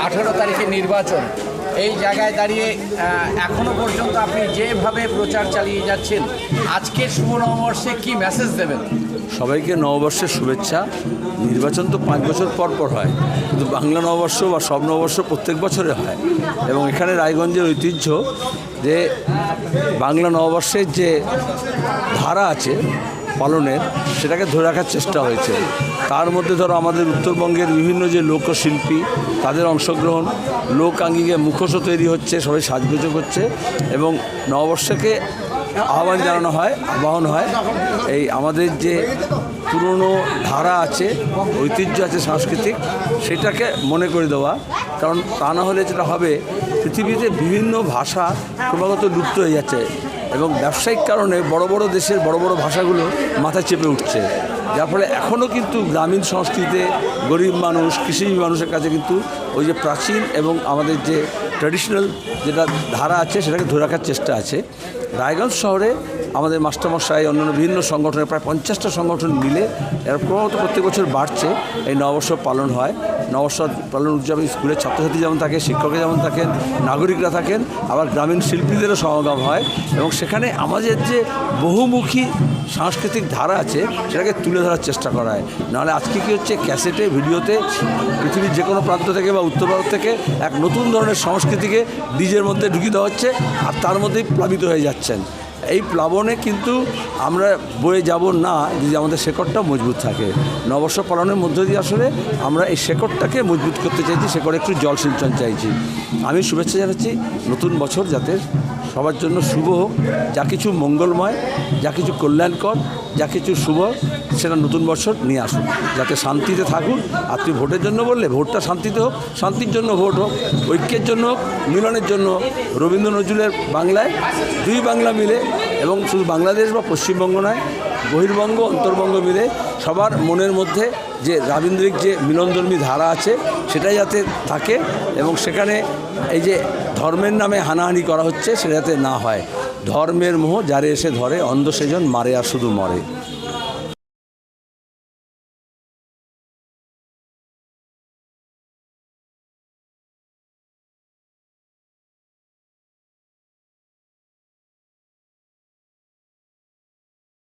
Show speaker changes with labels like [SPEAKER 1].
[SPEAKER 1] 18 তারিখে নির্বাচন, এই জায়গায় দাঁড়িয়ে এখনো পর্যন্ত আপনি যেভাবে প্রচার চালিয়ে যাচ্ছেন, আজকের শুভ নববর্ষে কি মেসেজ দেবেন?
[SPEAKER 2] সবাইকে নববর্ষের শুভেচ্ছা। নির্বাচন তো 5 বছর পর পর হয়, কিন্তু বাংলা নববর্ষ বা সব নববর্ষ প্রত্যেক বছরে হয়। এবং এখানে রায়গঞ্জের ঐতিহ্য যে বাংলা নববর্ষের যে ধারা আছে পালনের, সেটাকে ধরে রাখার চেষ্টা হয়েছে। তার মধ্যে ধরো আমাদের উত্তরবঙ্গের বিভিন্ন যে লোকশিল্পী, তাদের অংশগ্রহণ, লোকাঙ্গিকে মুখোশও তৈরি হচ্ছে, সবাই সাজগোজ করছে এবং নববর্ষকে আহ্বান জানানো হয়, আবাহন হয়। এই আমাদের যে পুরনো ধারা আছে, ঐতিহ্য আছে সাংস্কৃতিক, সেটাকে মনে করে দেওয়া। কারণ তা না হলে যেটা হবে, পৃথিবীতে বিভিন্ন ভাষা ক্রমাগত লুপ্ত হয়ে যাচ্ছে এবং ব্যবসায়িক কারণে বড় বড় দেশের বড় বড় ভাষাগুলো মাথায় চেপে উঠছে, যার ফলে এখনও কিন্তু গ্রামীণ সংস্কৃতিতে গরিব মানুষ, কৃষিজীবী মানুষের কাছে কিন্তু ওই যে প্রাচীন এবং আমাদের যে ট্র্যাডিশনাল যেটা ধারা আছে, সেটাকে ধরে রাখার চেষ্টা আছে। রায়গঞ্জ শহরে আমাদের মাস্টারমশাই, অন্যান্য বিভিন্ন সংগঠনের প্রায় 50টা সংগঠন মিলে এরা ক্রমাগত প্রত্যেক বছর বাড়ছে। এই নববর্ষ পালন হয়। নববর্ষ পালন উদযাপন স্কুলের ছাত্রছাত্রী যেমন থাকে, শিক্ষকরা যেমন থাকেন, নাগরিকরা থাকেন, আবার গ্রামীণ শিল্পীদেরও সমাগম হয় এবং সেখানে আমাদের যে বহুমুখী সাংস্কৃতিক ধারা আছে সেটাকে তুলে ধরার চেষ্টা করা হয়। নাহলে আজকে কী হচ্ছে, ক্যাসেটে, ভিডিওতে পৃথিবীর যে কোনো প্রান্ত থেকে বা উত্তর ভারত থেকে এক নতুন ধরনের সংস্কৃতিকে ডিজের মধ্যে ঢুকিয়ে দেওয়া হচ্ছে আর তার মধ্যেই প্লাবিত হয়ে যাচ্ছেন। এই প্লাবনে কিন্তু আমরা বয়ে যাব না যদি আমাদের শেকড়টা মজবুত থাকে। নববর্ষ পালনের মধ্য দিয়ে আসলে আমরা এই শেকড়টাকে মজবুত করতে চাইছি, শেকড়ে একটু জল সিঞ্চন চাইছি। আমি শুভেচ্ছা জানাচ্ছি নতুন বছর যাতে সবার জন্য শুভ হোক, যা কিছু মঙ্গলময়, যা কিছু কল্যাণকর, যা কিছু শুভ, সেটা নতুন বছর নিয়ে আসুন, যাতে শান্তিতে থাকুন। আর তুই ভোটের জন্য বললে, ভোটটা শান্তিতে হোক, শান্তির জন্য ভোট হোক, ঐক্যের জন্য হোক, মিলনের জন্য হোক। রবীন্দ্র নজরুলের বাংলায় দুই বাংলা মিলে, এবং শুধু বাংলাদেশ বা পশ্চিমবঙ্গ নয়, বহির্বঙ্গ, অন্তর্বঙ্গ মিলে সবার মনের মধ্যে যে রবীন্দ্রিক যে মিলনধর্মী ধারা আছে সেটাই যাতে থাকে এবং সেখানে এই যে ধর্মের নামে হানাহানি করা হচ্ছে সেটা যাতে না হয়। ধর্মের মোহ যারে এসে ধরে, অন্ধ সেজন মারে আর শুধু মরে।